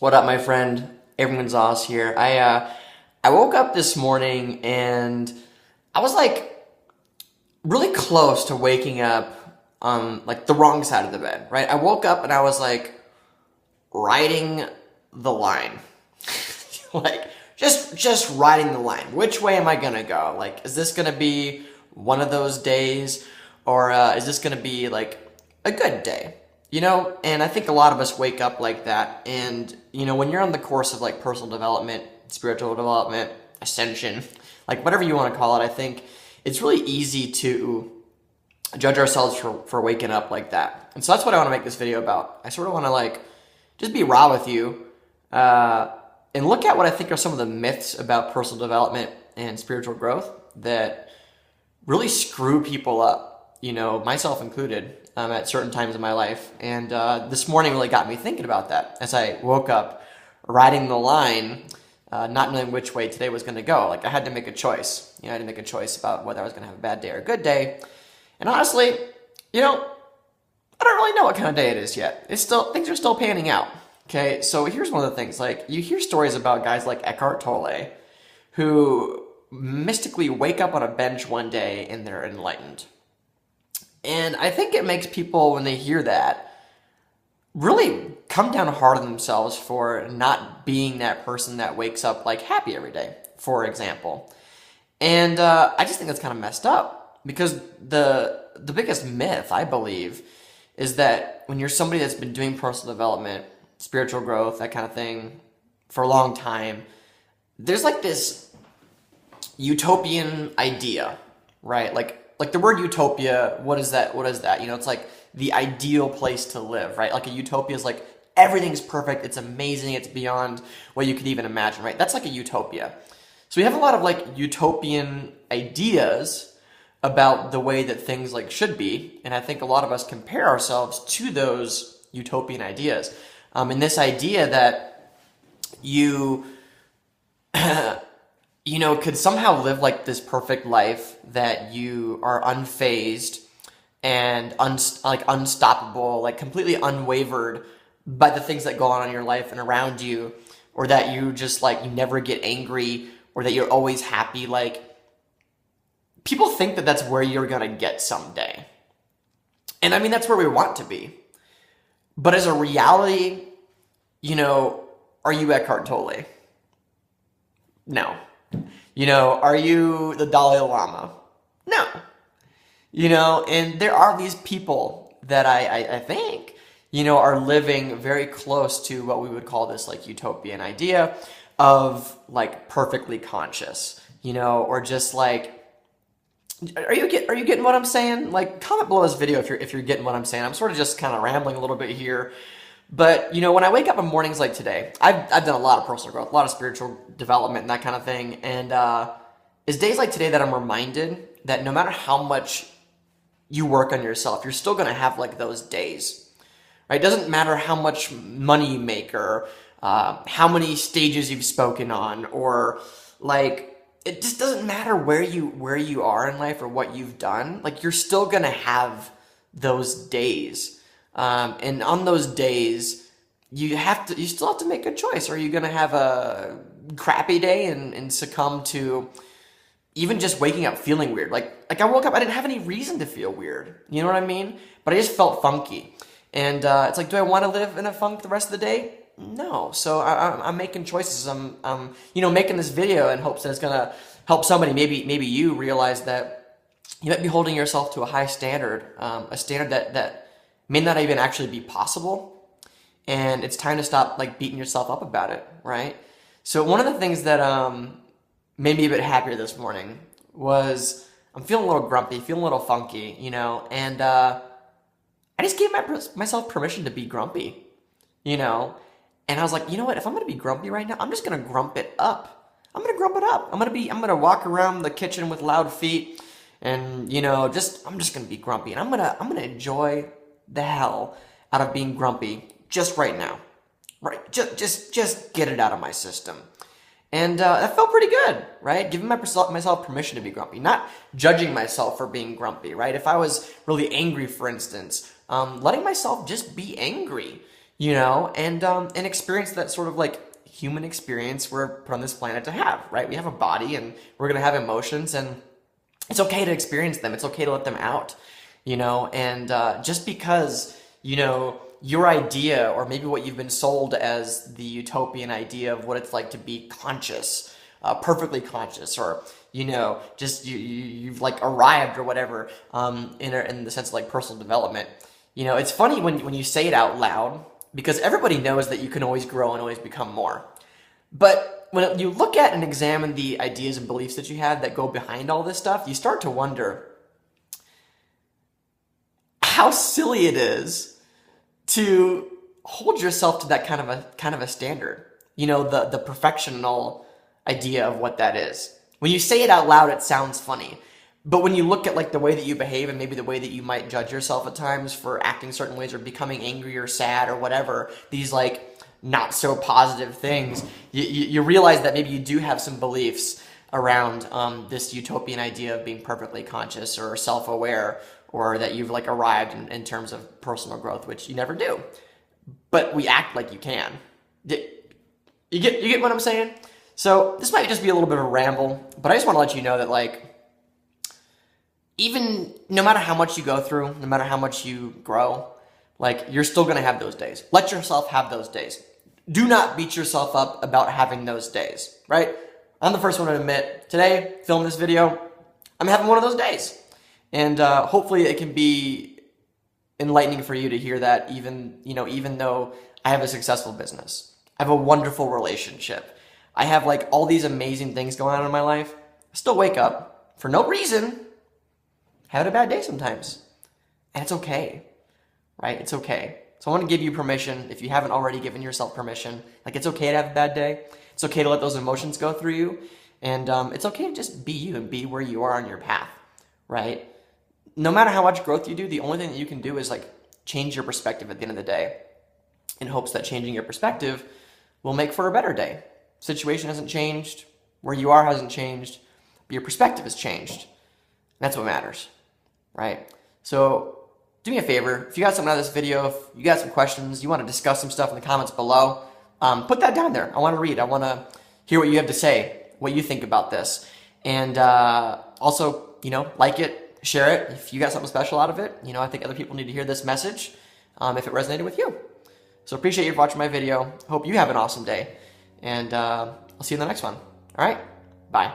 What up, my friend? Everyone's Oz here. I woke up this morning and I was like really close to waking up on like the wrong side of the bed, right? I woke up and I was like riding the line. Like just riding the line. Which way am I gonna go? Like, is this gonna be one of those days, or is this gonna be like a good day? And I think a lot of us wake up like that. And when you're on the course of like personal development, spiritual development, ascension, like whatever you want to call it, I think it's really easy to judge ourselves for waking up like that. And so that's what I want to make this video about. I sort of want to like just be raw with you, and look at what I think are some of the myths about personal development and spiritual growth that really screw people up, myself included, at certain times in my life. And this morning really got me thinking about that as I woke up riding the line, not knowing which way today was going to go. Like, I had to make a choice. I had to make a choice about whether I was going to have a bad day or a good day. And honestly, I don't really know what kind of day it is yet. Things are still panning out. Okay, so here's one of the things. Like, you hear stories about guys like Eckhart Tolle who mystically wake up on a bench one day and they're enlightened. And I think it makes people, when they hear that, really come down hard on themselves for not being that person that wakes up like happy every day, for example. And I just think that's kind of messed up, because the biggest myth, I believe, is that when you're somebody that's been doing personal development, spiritual growth, that kind of thing, for a long time, there's like this utopian idea, right? Like the word utopia, what is that? It's like the ideal place to live, right? Like a utopia is like everything's perfect, it's amazing, it's beyond what you could even imagine, right? That's like a utopia. So we have a lot of like utopian ideas about the way that things like should be, and I think a lot of us compare ourselves to those utopian ideas. And this idea that you could somehow live like this perfect life, that you are unfazed and unstoppable, like completely unwavered by the things that go on in your life and around you, or that you just like, you never get angry, or that you're always happy. Like, people think that that's where you're gonna get someday. And I mean, that's where we want to be. But as a reality, are you Eckhart Tolle? No. Are you the Dalai Lama? No. And there are these people that I think, are living very close to what we would call this like utopian idea of like perfectly conscious, or just like, are you getting what I'm saying? Like, comment below this video if you're getting what I'm saying. I'm sort of just kind of rambling a little bit here. But, when I wake up in mornings like today, I've done a lot of personal growth, a lot of spiritual development and that kind of thing. And it's days like today that I'm reminded that no matter how much you work on yourself, you're still going to have like those days, right? It doesn't matter how much money you make, or how many stages you've spoken on, or like, it just doesn't matter where you are in life or what you've done. Like, you're still going to have those days. And on those days, you still have to make a choice. Are you going to have a crappy day and succumb to even just waking up feeling weird? Like I woke up, I didn't have any reason to feel weird. You know what I mean? But I just felt funky. And it's like, do I want to live in a funk the rest of the day? No. So I'm making choices. I'm making this video in hopes that it's going to help somebody, maybe you, realize that you might be holding yourself to a high standard, a standard that may not even actually be possible, and it's time to stop like beating yourself up about it, right? So one of the things that made me a bit happier this morning was I'm feeling a little grumpy, feeling a little funky, and I just gave myself permission to be grumpy, and I was like, you know what? If I'm gonna be grumpy right now, I'm just gonna grump it up. I'm gonna grump it up. I'm gonna walk around the kitchen with loud feet, and I'm just gonna be grumpy, and I'm gonna enjoy the hell out of being grumpy just right now, right? Just get it out of my system. And that felt pretty good, right? Giving myself permission to be grumpy, not judging myself for being grumpy, right? If I was really angry, for instance, letting myself just be angry, and experience that sort of like human experience we're put on this planet to have, right? We have a body and we're gonna have emotions, and it's okay to experience them. It's okay to let them out, and just because, your idea, or maybe what you've been sold as the utopian idea of what it's like to be conscious, perfectly conscious, or, just you've like arrived or whatever, in the sense of like personal development. It's funny when you say it out loud, because everybody knows that you can always grow and always become more. But when you look at and examine the ideas and beliefs that you have that go behind all this stuff, you start to wonder how silly it is to hold yourself to that kind of a standard. The perfectional idea of what that is. When you say it out loud, it sounds funny. But when you look at like the way that you behave, and maybe the way that you might judge yourself at times for acting certain ways or becoming angry or sad or whatever, these like not so positive things, you realize that maybe you do have some beliefs around this utopian idea of being perfectly conscious or self-aware, or that you've like arrived in terms of personal growth, which you never do. But we act like you can. You get what I'm saying? So this might just be a little bit of a ramble, but I just want to let you know that like, even no matter how much you go through, no matter how much you grow, like you're still going to have those days. Let yourself have those days. Do not beat yourself up about having those days, right? I'm the first one to admit, today, filming this video, I'm having one of those days. And hopefully it can be enlightening for you to hear that, even though I have a successful business, I have a wonderful relationship, I have like all these amazing things going on in my life, I still wake up for no reason, having a bad day sometimes. And it's okay, right? It's okay. So I want to give you permission, if you haven't already given yourself permission, like it's okay to have a bad day. It's okay to let those emotions go through you. And it's okay to just be you and be where you are on your path, right? No matter how much growth you do, the only thing that you can do is like change your perspective at the end of the day, in hopes that changing your perspective will make for a better day. Situation hasn't changed, where you are hasn't changed, but your perspective has changed. That's what matters, right? So do me a favor, if you got something out of this video, if you got some questions, you want to discuss some stuff in the comments below, put that down there. I want to read. I want to hear what you have to say, what you think about this. And also, like it, share it. If you got something special out of it, I think other people need to hear this message if it resonated with you. So appreciate you for watching my video. Hope you have an awesome day. And I'll see you in the next one. All right? Bye.